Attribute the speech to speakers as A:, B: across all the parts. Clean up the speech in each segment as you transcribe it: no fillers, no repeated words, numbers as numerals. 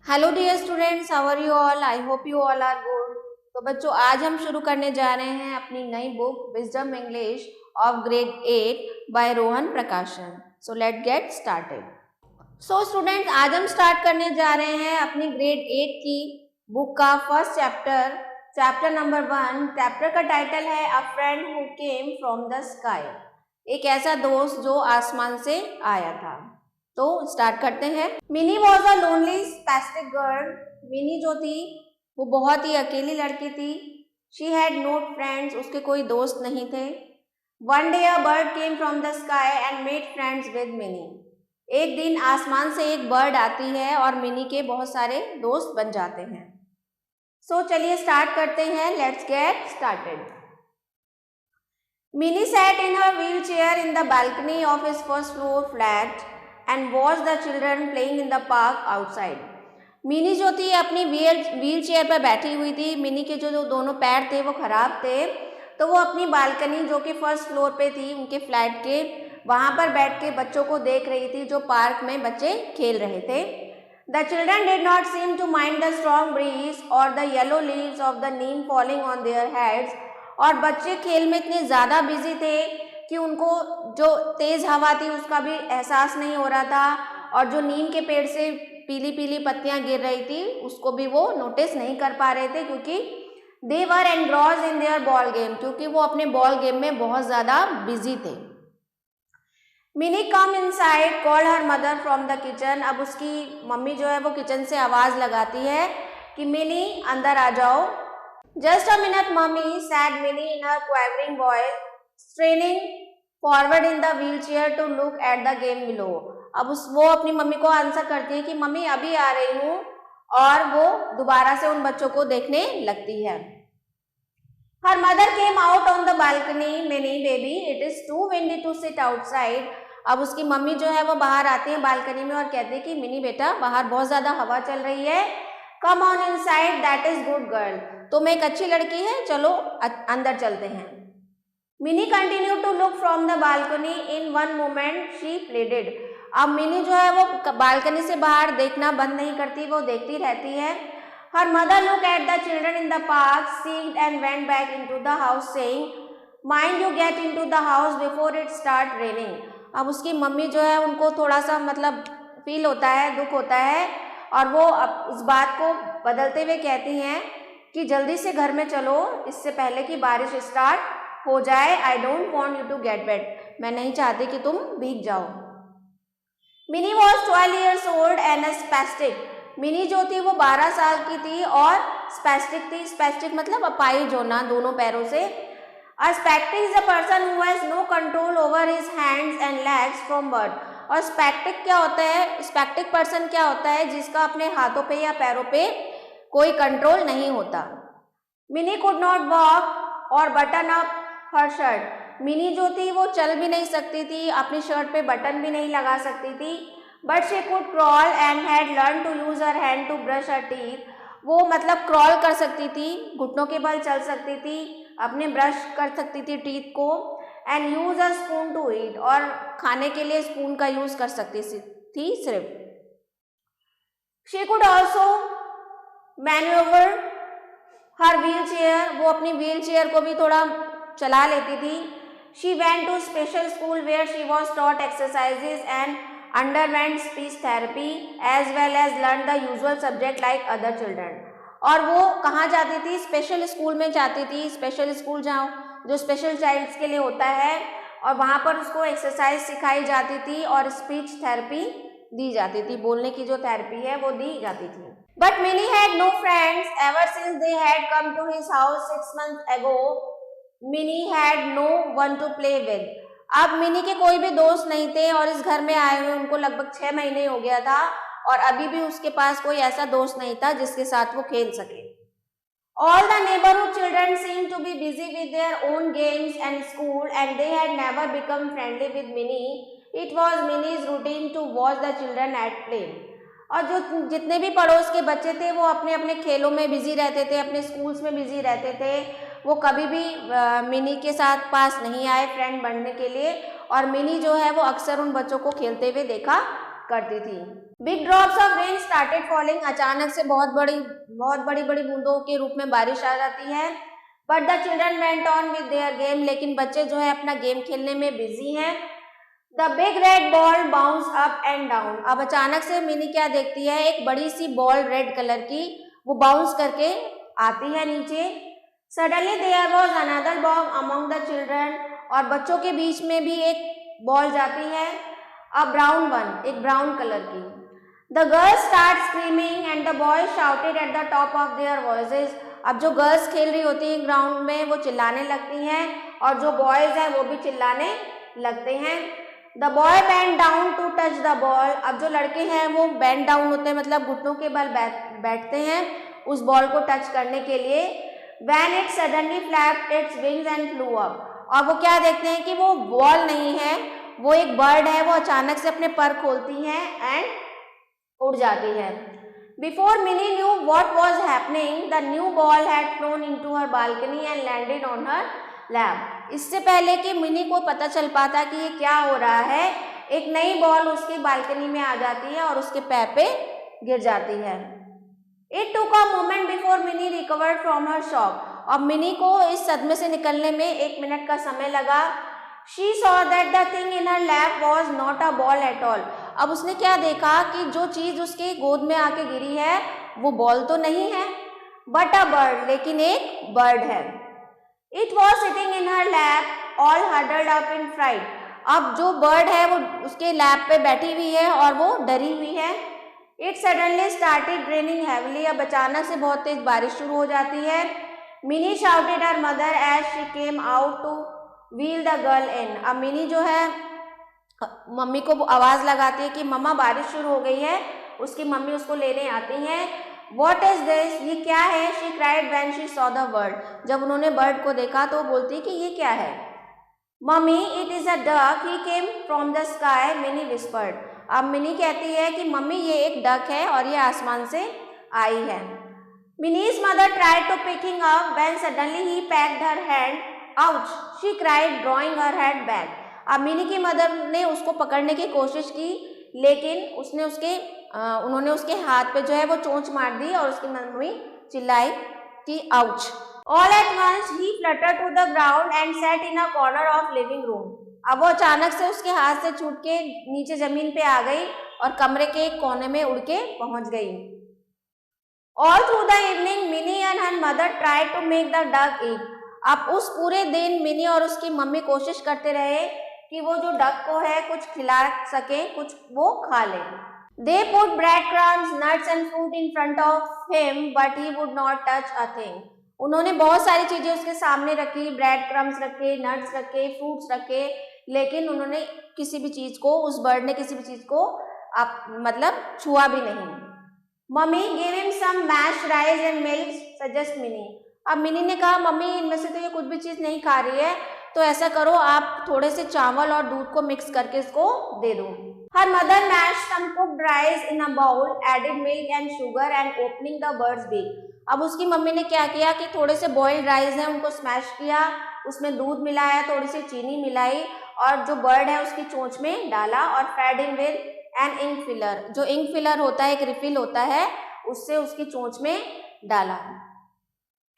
A: Hello dear students, how are you all? I hope you all are good. तो बच्चों, आज हम शुरू करने जा रहे हैं अपनी नई book wisdom English of grade 8 by Rohan Prakashan. So let get started. So students, आज हम स्टार्ट करने जा रहे हैं अपनी ग्रेड 8 की बुक का first chapter, chapter number 1। Chapter का टाइटल है अ friend who came from the sky. एक ऐसा दोस्त जो आसमान से आया था। तो स्टार्ट करते हैं। Mini was a lonely spastic girl. Mini जो थी वो बहुत ही अकेली लड़की थी। शी हैड नो फ्रेंड्स, उसके कोई दोस्त नहीं थे। One day a bird came from the sky and made friends with mini. एक दिन आसमान से एक बर्ड आती है और मिनी के बहुत सारे दोस्त बन जाते हैं। सो चलिए स्टार्ट करते हैं। Let's get started. Minnie sat in her wheelchair in the balcony of his first floor flat and watched the children playing in the park outside. Mini जो थी अपनी व्हील चेयर पर बैठी हुई थी। मिनी के जो दोनों पैर थे वो खराब थे, तो वो अपनी बालकनी जो कि फर्स्ट फ्लोर पे थी उनके फ्लैट के, वहाँ पर बैठ के बच्चों को देख रही थी जो पार्क में बच्चे खेल रहे थे। The children did not seem to mind the strong breeze or the yellow leaves of the neem falling on their heads. और बच्चे खेल में इतने ज़्यादा बिजी थे कि उनको जो तेज़ हवा थी उसका भी एहसास नहीं हो रहा था, और जो नीम के पेड़ से पीली पीली पत्तियां गिर रही थी उसको भी वो नोटिस नहीं कर पा रहे थे, क्योंकि they were engrossed in their ball game, क्योंकि वो अपने बॉल गेम में बहुत ज़्यादा बिजी थे। Mini come inside called her mother from the kitchen. अब उसकी मम्मी जो है वो किचन से आवाज़ लगाती है कि मिनी अंदर आ जाओ। Just a minute, mommy, said Minnie in her quavering voice, straining forward in the wheelchair to look at the game below. अब वो अपनी मम्मी को आंसर करती है कि मम्मी अभी आ रही हूँ, और वो दोबारा से उन बच्चों को देखने लगती है। Her mother came out on the balcony. Minnie, baby, it is too windy to sit outside. अब उसकी मम्मी जो है वो बाहर आती है बालकनी में और कहती है कि मिनी बेटा, बाहर बहुत ज़्यादा हवा चल रही है, come on inside, that is good girl, तुम एक अच्छी लड़की है, चलो अंदर चलते हैं। Mini continue to look from the balcony. In one moment she pleaded. अब मिनी जो है वो बालकनी से बाहर देखना बंद नहीं करती, वो देखती रहती है। Her mother look at the children in the park, seed and went back into the house saying, mind you get into the house before it start raining. अब उसकी मम्मी जो है उनको थोड़ा सा फील होता है, दुख होता है, और वो अब उस बात को बदलते हुए कहती हैं कि जल्दी से घर में चलो इससे पहले कि बारिश स्टार्ट हो जाए। I don't want you to get wet, मैं नहीं चाहती कि तुम भीग जाओ। Mini was 12 years old and spastic. Mini जो थी वो 12 साल की थी और स्पैस्टिक थी। स्पैस्टिक मतलब अपाहिज होना दोनों पैरों से। A spastic is a person who has no control over his hands and legs from birth. और स्पैस्टिक क्या होता है? स्पैस्टिक पर्सन क्या होता है? जिसका अपने हाथों पे या पैरों पे कोई कंट्रोल नहीं होता। मिनी कुड नॉट वॉक और बटन अप हर शर्ट। मिनी जो थी वो चल भी नहीं सकती थी, अपनी शर्ट पे बटन भी नहीं लगा सकती थी। But she could crawl and had learn to use her hand to brush her teeth. वो मतलब क्रॉल कर सकती थी, घुटनों के बल चल सकती थी, अपने ब्रश कर सकती थी टीथ को, and use a spoon to eat, और खाने के लिए स्पून का यूज कर सकती थी सिर्फ। She could also manoeuvre her wheel chair. वो अपनी व्हील चेयर को भी थोड़ा चला लेती थी। She went to special school where she was taught exercises and underwent speech therapy as well as learn the usual subject like other children. और वो कहाँ जाती थी? स्पेशल स्कूल में जाती थी। स्पेशल स्कूल जाओ जो स्पेशल चाइल्ड्स के लिए होता है, और वहाँ पर उसको एक्सरसाइज सिखाई जाती थी और स्पीच थेरेपी दी जाती थी, बोलने की जो थेरेपी है वो दी जाती थी। But Mini had no friends ever since they had come to his house 6 months ago. Mini had no one to play with. अब मिनी के कोई भी दोस्त नहीं थे, और इस घर में आए हुए उनको लगभग 6 महीने हो गया था, और अभी भी उसके पास कोई ऐसा दोस्त नहीं था जिसके साथ वो खेल सके। All the neighborhood children seemed to be busy with their own games and school, and they had never become friendly with Minnie. It was Minnie's routine to watch the children at play. और जो जितने भी पड़ोस के बच्चे थे वो अपने अपने खेलों में बिजी रहते थे, अपने स्कूल्स में बिजी रहते थे। वो कभी भी मिनी के साथ पास नहीं आए फ्रेंड बनने के लिए, और मिनी जो है वो अक्सर उन बच्चों को खेलते हुए देखा करती थी। Big drops of rain started falling, अचानक से बहुत बड़ी बूंदों के रूप में बारिश आ जाती है। But the children went on with their game, लेकिन बच्चे जो है अपना गेम खेलने में बिजी हैं। The big red ball bounce up and down, अब अचानक से मिनी क्या देखती है, एक बड़ी सी बॉल रेड कलर की वो बाउंस करके आती है नीचे। Suddenly there was another ball among the children, और बच्चों के बीच में भी एक बॉल जाती है, अ ब्राउन वन, एक ब्राउन कलर की। The girls start screaming and the boys shouted at the top of their voices, अब जो गर्ल्स खेल रही होती हैं ग्राउंड में वो चिल्लाने लगती हैं और जो बॉयज हैं वो भी चिल्लाने लगते हैं। The boy bend down to touch the ball, अब जो लड़के हैं वो बेंड डाउन होते हैं, मतलब घुटनों के बल बैठते हैं उस बॉल को टच करने के लिए। When it suddenly flapped its wings and flew up, और वो क्या देखते हैं कि वो बॉल नहीं है, वो एक बर्ड है, वो अचानक से अपने पर खोलती है एंड उड़ जाती है। Before Minnie knew what was happening, the new ball had flown into her balcony and landed on her lap. इससे पहले कि मिनी को पता चल पाता कि ये क्या हो रहा है, एक नई बॉल उसकी बालकनी में आ जाती है और उसके पैर पे गिर जाती है। It took a moment before Minnie recovered from her shock. अब मिनी को इस सदमे से निकलने में 1 मिनट का समय लगा। She saw that the thing in her lap was not a ball at all. अब उसने क्या देखा कि जो चीज उसके गोद में आके गिरी है वो बॉल तो नहीं है, but a bird, लेकिन एक बर्ड है। It was sitting in her lap, all huddled up in fright. अब जो बर्ड है वो उसके लैप पे बैठी हुई है और वो डरी हुई है। It suddenly started raining heavily. अब अचानक से बहुत तेज बारिश शुरू हो जाती है। Minnie shouted her mother as she came out to wheel the girl in. अब मिनी जो है मम्मी को आवाज लगाती है कि मम्मा बारिश शुरू हो गई है, उसकी मम्मी उसको लेने आती हैं। What is this? ये क्या है? She cried when she saw the bird. जब उन्होंने बर्ड को देखा तो बोलती कि ये क्या है? Mummy, it is a duck. He came from the sky. Minnie whispered. अब मिनी कहती है कि मम्मी ये एक डक है और ये आसमान से आई है। Minnie's mother tried to picking up when suddenly he packed her hand. Ouch! She cried, drawing her head back. अब मिनी की मदर ने उसको पकड़ने की कोशिश की, लेकिन उन्होंने उसके हाथ पे जो है वो चोंच मार दी और उसकी मम्मी चिल्लाई कि ouch. All at once he fluttered to the ground and sat in a corner of living room. अब वो अचानक से उसके हाथ से छूट के नीचे जमीन पे आ गई और कमरे के एक कोने में उड़ के पहुंच गई। All through the evening, Minnie and her mother tried to make the duck eat. अब उस पूरे दिन मिनी और उसकी मम्मी कोशिश करते रहे कि वो जो डक को है कुछ खिला सके, कुछ वो खा ले। They put breadcrumbs, nuts and fruit in front of him, but he would not touch a thing. उन्होंने बहुत सारी चीजें उसके सामने रखी, ब्रेड क्रम्स रखे, नट्स रखे, फ्रूट्स रखे, लेकिन उन्होंने किसी भी चीज को, उस बर्ड ने किसी भी चीज को मतलब छुआ भी नहीं। Mummy gave him some mashed rice and milk, suggest Minnie. अब मिनी ने कहा मम्मी इनमें से तो ये कुछ भी चीज नहीं खा रही है, तो ऐसा करो आप थोड़े से चावल और दूध को मिक्स करके इसको दे दो। Her mother mashed some cooked rice in a bowl, added milk and sugar and opening the bird's beak. अब उसकी मम्मी ने क्या किया कि थोड़े से बॉइल्ड राइस है उनको स्मैश किया, उसमें दूध मिलाया, थोड़ी सी चीनी मिलाई और जो बर्ड है उसकी चोंच में डाला और fed in with an ink filler, जो इंक फिलर होता है एक रिफिल होता है, उससे उसकी चोंच में डाला।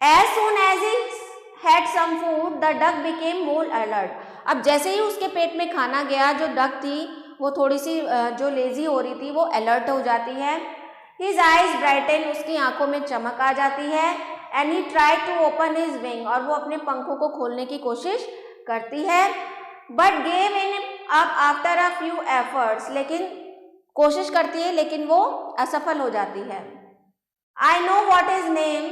A: As soon as it had some food, the duck became more alert. अब जैसे ही उसके पेट में खाना गया, जो डक थी वो थोड़ी सी जो लेजी हो रही थी वो अलर्ट हो जाती है। His eyes brightened, उसकी आंखों में चमक आ जाती है। And he tried to open his wing, और वो अपने पंखों को खोलने की कोशिश करती है। But gave in up after a few efforts, लेकिन कोशिश करती है लेकिन वो असफल हो जाती है। I know what his name,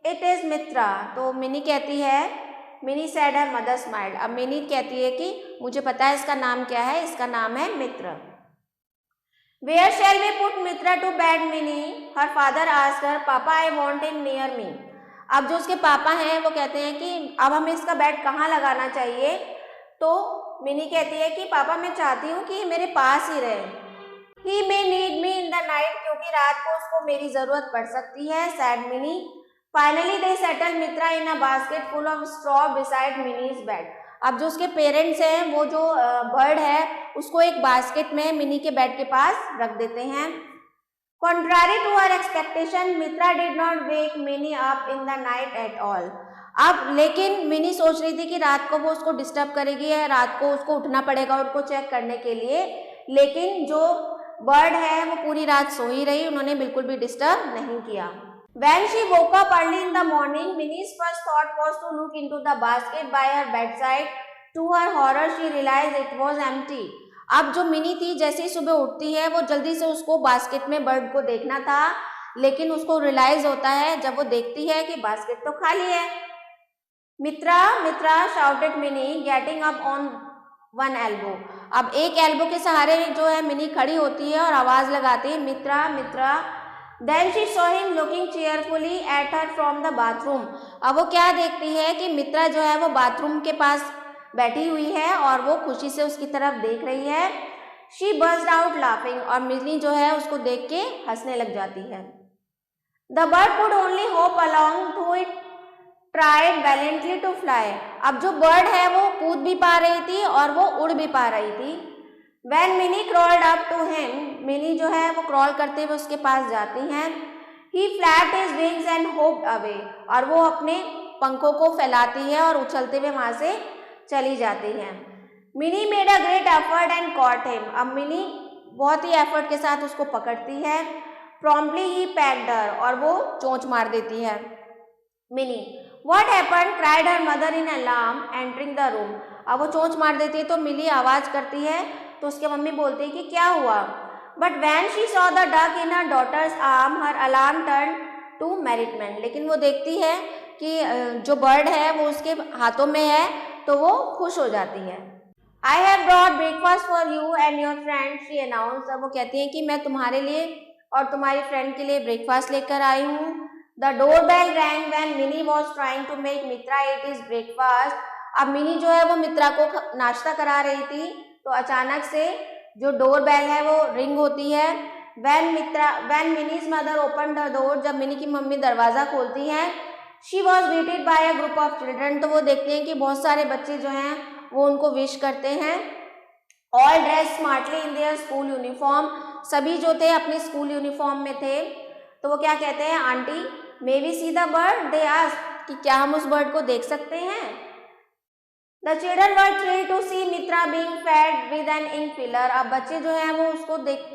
A: it is मित्रा। तो मिनी कहती है, mini said her mother smiled। अब मिनी कहती है कि मुझे पता है इसका नाम क्या है, इसका नाम है मित्र। Where shall we put Mitra to bed, Minnie? Her father asked her. Papa, I want him near me. अब जो उसके पापा हैं वो कहते हैं कि अब हमें इसका बेड कहाँ लगाना चाहिए, तो मिनी कहती है कि पापा मैं चाहती हूँ कि ये मेरे पास ही रहे। He may need me in the night, क्योंकि रात को उसको मेरी जरूरत पड़ सकती है, said Minnie. Finally they settled Mitra in a basket full of straw beside Minnie's bed. अब जो उसके पेरेंट्स हैं वो जो बर्ड है उसको एक बास्केट में मिनी के बेड के पास रख देते हैं। Contrary to her expectation, Mitra did not wake mini up in the night at all. अब लेकिन मिनी सोच रही थी कि रात को वो उसको डिस्टर्ब करेगी या रात को उसको उठना पड़ेगा उनको चेक करने के लिए, लेकिन जो बर्ड है वो पूरी रात सो ही रही, उन्होंने बिल्कुल भी डिस्टर्ब नहीं किया। When she woke up early in the morning, Minnie's first thought was to look into the basket by her bedside. To her horror, she realized it was empty. अब जो मिनी थी जैसे ही सुबह उठती है वो जल्दी से उसको बास्केट में बर्ड को देखना था, लेकिन उसको रियलाइज होता है जब वो देखती है कि बास्केट तो खाली है। Mitra Mitra shouted Mini getting up on one elbow. अब एक एल्बो के सहारे जो है मिनी खड़ी होती है और आवाज लगाती है मित्रा मित्रा। Then she saw him looking cheerfully at her from the bathroom. अब वो क्या देखती है कि मित्रा जो है वो बाथरूम के पास बैठी हुई है और वो खुशी से उसकी तरफ देख रही है। She burst out laughing और मिनी जो है उसको देख के हंसने लग जाती है। The bird could only hop along though it tried valiantly to fly. अब जो बर्ड है वो कूद भी पा रही थी और वो उड़ भी पा रही थी। When Minnie crawled up to him, mini जो है वो क्रॉल करते हुए उसके पास जाती हैं। He flapped his wings and hopped away. और वो अपने पंखों को फैलाती है और उछलते हुए वहां से चली जाती है। Minnie made a great effort and caught him. अब मिनी बहुत ही एफर्ट के साथ उसको पकड़ती है। Promptly he pecked her और वो चोंच मार देती है। Minnie, what happened? cried her mother in alarm, entering the room. अब वो चोंच मार देती है तो मिली आवाज करती है तो उसके मम्मी बोलती है कि क्या हुआ। But when she saw the duck in her daughter's arm her alarm turn to merriment. लेकिन वो देखती है कि जो बर्ड है वो उसके हाथों में है तो वो खुश हो जाती है। I have brought breakfast for you and your friend, she announce. अब वो कहती है कि मैं तुम्हारे लिए और तुम्हारी फ्रेंड के लिए ब्रेकफास्ट लेकर आई हूँ। The door bell rang when Mini was trying to make Mitra eat his breakfast. अब मिनी जो है वो मित्रा को नाश्ता करा रही थी तो अचानक से जो डोर बेल है वो रिंग होती है। When Mini's mother open the door, जब मिनी की मम्मी दरवाजा खोलती है, she was greeted by a group of children. तो वो देखते हैं कि बहुत सारे बच्चे जो हैं वो उनको विश करते हैं। All dress smartly in their school uniform, सभी जो थे अपने स्कूल यूनिफॉर्म में थे। तो वो क्या कहते हैं, aunty may we see the bird, they asked कि क्या हम उस बर्ड को देख सकते हैं। The children were thrilled to see Mitra being fed with an ink filler. अब बच्चे जो हैं वो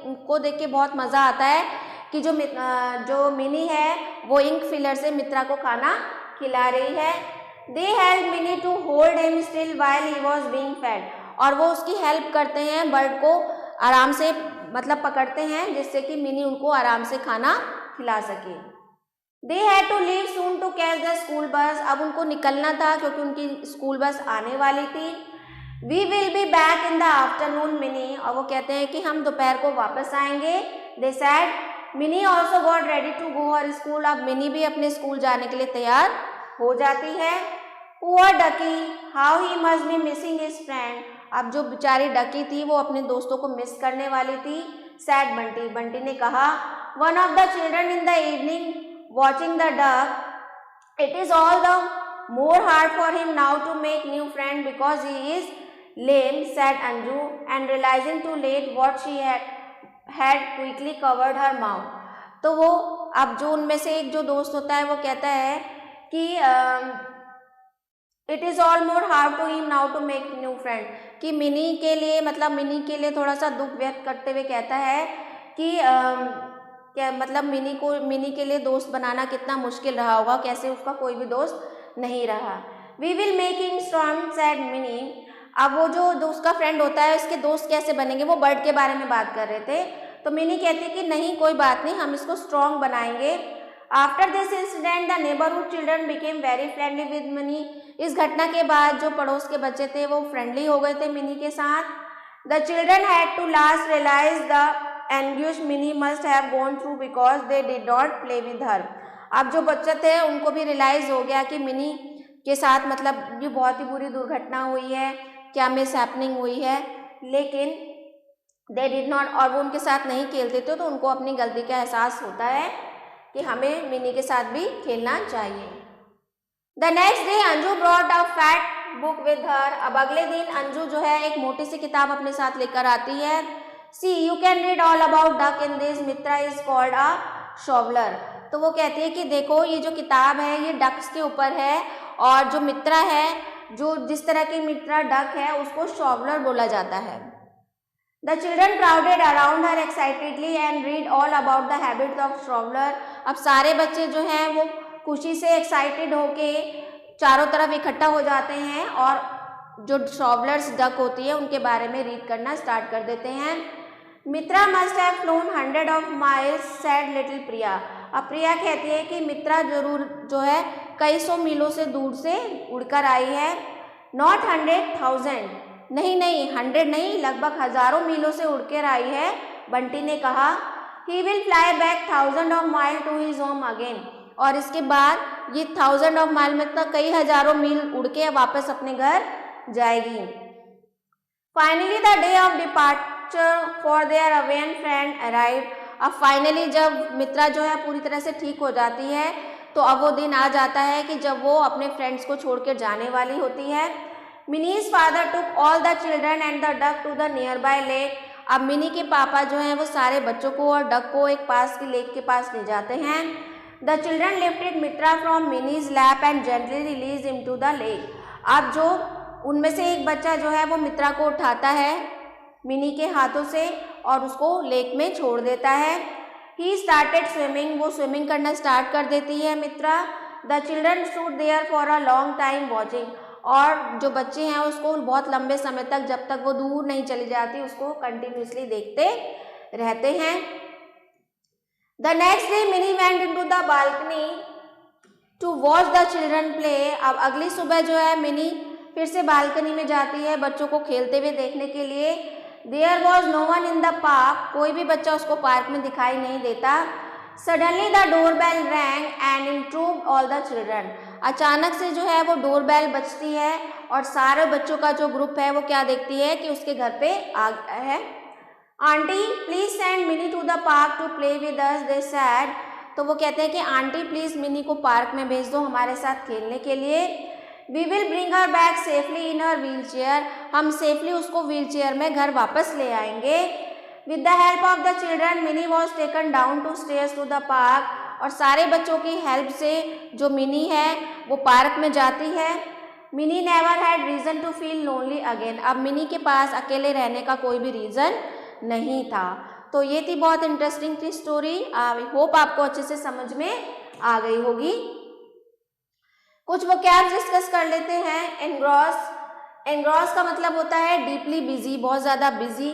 A: उनको देख के बहुत मज़ा आता है कि जो मिनी है वो इंक फिलर से मित्रा को खाना खिला रही है। They helped Minnie to hold him still while he was being fed. और वो उसकी हेल्प करते हैं, बर्ड को आराम से मतलब पकड़ते हैं जिससे कि मिनी उनको आराम से खाना खिला सके। They had to leave soon to catch the school bus. अब उनको निकलना था क्योंकि उनकी स्कूल बस आने वाली थी। We will be back in the afternoon, Minnie. और वो कहते हैं कि हम दोपहर को वापस आएंगे। They said. Minnie also got ready to go her school. अब मिनी भी अपने स्कूल जाने के लिए तैयार हो जाती है। Poor Ducky, how he must be missing his friend. अब जो बेचारी डकी थी वो अपने दोस्तों को मिस करने वाली थी। Said बंटी, बंटी ने कहा, One of the children in the evening watching the duck, it is all the more hard for him now to make new friend because he is lame, said Anju, and realizing too late what she had quickly covered her mouth. तो वो अब जो उनमें से एक जो दोस्त होता है वो कहता है कि it is all more hard to him now to make new friend, कि मिनी के लिए थोड़ा सा दुख व्यक्त करते हुए कहता है कि क्या मतलब मिनी के लिए दोस्त बनाना कितना मुश्किल रहा होगा, कैसे उसका कोई भी दोस्त नहीं रहा। We will making strong, said Mini. अब वो जो उसका फ्रेंड होता है उसके दोस्त कैसे बनेंगे, वो बर्ड के बारे में बात कर रहे थे। तो मिनी कहती कि नहीं कोई बात नहीं, हम इसको स्ट्रॉन्ग बनाएंगे। After this incident the neighbourhood children became very friendly with mini. इस घटना के बाद जो पड़ोस के बच्चे थे वो फ्रेंडली हो गए थे मिनी के साथ। The children had to last realize the anguish Mini must have gone through because they did not play with her. अब जो बच्चे थे उनको भी रियलाइज हो गया कि मिनी के साथ मतलब ये बहुत ही बुरी दुर्घटना हुई है, क्या मिस हैपनिंग हुई है, लेकिन दे डिड नॉट, और वो उनके साथ नहीं खेलते थे। तो उनको अपनी गलती का एहसास होता है कि हमें मिनी के साथ भी खेलना चाहिए। The next day Anju brought a fat book with her. अब अगले दिन अंजू जो है एक मोटी सी किताब अपने साथ लेकर आती है. See, you can read all about duck in this. Mitra is called a shoveler. तो वो कहती है कि देखो ये जो किताब है ये डक्स के ऊपर है और जो मित्रा है, जो जिस तरह की मित्रा डक है उसको शॉवलर बोला जाता है. The children crowded around her excitedly and read all about the habits of shoveler. अब सारे बच्चे जो हैं वो खुशी से एक्साइटेड होके चारों तरफ इकट्ठा हो जाते हैं और जो शॉवलर्स डक होती है उनके बारे में रीड करना स्टार्ट कर देते हैं. Mitra must have flown 100 of miles, said little Priya. अब प्रिया कहती है कि मित्रा जरूर जो है कई सौ मीलों से दूर से उड़कर आई है. Not 100,000, नहीं 100 नहीं, लगभग हजारों मीलों से उड़कर आई है. बंटी ने कहा. He will fly back 1000 of miles to his home again. और इसके बाद ये 1000 of mile में तक कई हजारों मील उड़ के वापस अपने घर जाएगी. Finally the day of departure for their Hawaiian friend arrived. अब फाइनली जब मित्रा जो है पूरी तरह से ठीक हो जाती है तो अब वो दिन आ जाता है कि जब वो अपने फ्रेंड्स को छोड़ कर जाने वाली होती है. Mini's father took all the children and the duck to the near by lake. अब मिनी के पापा जो हैं वो सारे बच्चों को और डक को एक पास की लेक के पास ले जाते हैं. The children lifted Mitra from Mini's lap and gently release him to the lake. अब जो उनमें से एक बच्चा जो है वो मित्रा को उठाता है मिनी के हाथों से और उसको लेक में छोड़ देता है. He started swimming. वो स्विमिंग करना स्टार्ट कर देती है Mitra. The children stood there for a long time watching. और जो बच्चे हैं उसको बहुत लंबे समय तक, जब तक वो दूर नहीं चली जाती, उसको कंटिन्यूसली देखते रहते हैं. The next day Mini went into the balcony to watch the children play. अब अगली सुबह जो है मिनी फिर से बालकनी में जाती है बच्चों को खेलते हुए देखने के लिए. There was no one in the park. कोई भी बच्चा उसको पार्क में दिखाई नहीं देता. Suddenly the door bell rang and intrude all the children. अचानक से जो है वो डोर बेल बजती है और सारे बच्चों का जो ग्रुप है वो क्या देखती है कि उसके घर पे आ गया है. Aunty please send Mini to the park to play with us, they said. तो वो कहते हैं कि आंटी प्लीज मिनी को पार्क में भेज दो हमारे साथ खेलने के लिए. We will bring her back safely in her wheelchair. हम सेफली उसको व्हील चेयर में घर वापस ले आएंगे. With the help of the children Mini was taken down to stairs to the park. और सारे बच्चों की हेल्प से जो मिनी है वो पार्क में जाती है. Mini never had reason to feel lonely again. अब मिनी के पास अकेले रहने का कोई भी रीज़न नहीं था. तो ये थी बहुत इंटरेस्टिंग थी स्टोरी. आई होप आपको अच्छे से समझ में आ गई होगी. कुछ वोकैब्स डिस्कस कर लेते हैं. एनग्रॉस. एनग्रॉस का मतलब होता है डीपली बिजी, बहुत ज़्यादा busy.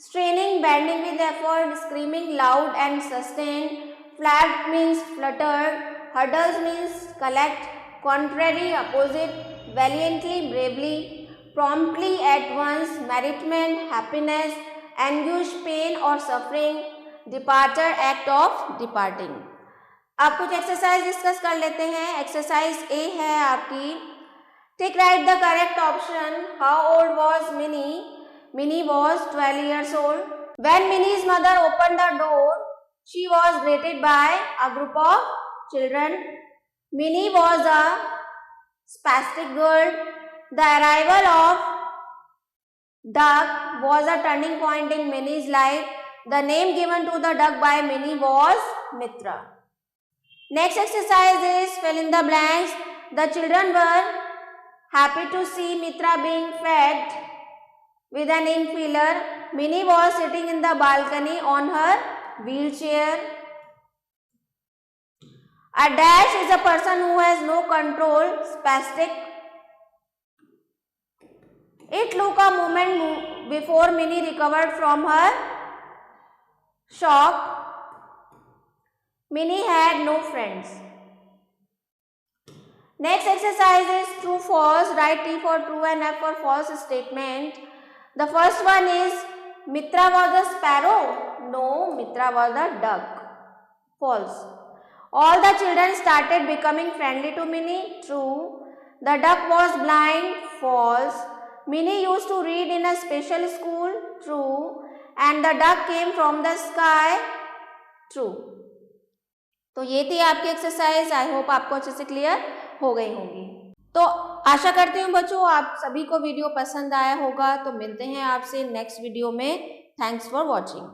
A: Straining, bending with effort, screaming loud and sustain. Flat means fluttered. Hurdles means collect. Contrary, opposite. Valiantly, bravely. Promptly, at once. Merriment, happiness. Anguish, pain और suffering. Departure, act of departing. आप कुछ exercise discuss कर लेते हैं. Exercise ए है आपकी. टिक right the correct option. How old was mini? Mini was 12 years old. When Minnie's mother opened the door, she was greeted by a group of children. Minnie was a spastic girl. The arrival of duck was a turning point in Minnie's life. The name given to the duck by Minnie was Mitra. Next exercise is fill in the blanks. The children were happy to see Mitra being fed with an ink peeler. Minnie was sitting in the balcony on her wheelchair. A dash is a person who has no control, spastic. It took a moment before Minnie recovered from her shock. Minnie had no friends. Next exercise is true false. Write T for true and F for false statement. The first one is Mitra was a sparrow. No, Mitra was a duck. False. All the children started becoming friendly to Minnie. True. The duck was blind. False. Minnie used to read in a special school. True. And the duck came from the sky. True. तो ये थी आपकी exercise. I hope आपको अच्छे से clear हो गई होंगी. तो आशा करती हूँ बच्चों आप सभी को वीडियो पसंद आया होगा। तो मिलते हैं आपसे नेक्स्ट वीडियो में। Thanks for watching.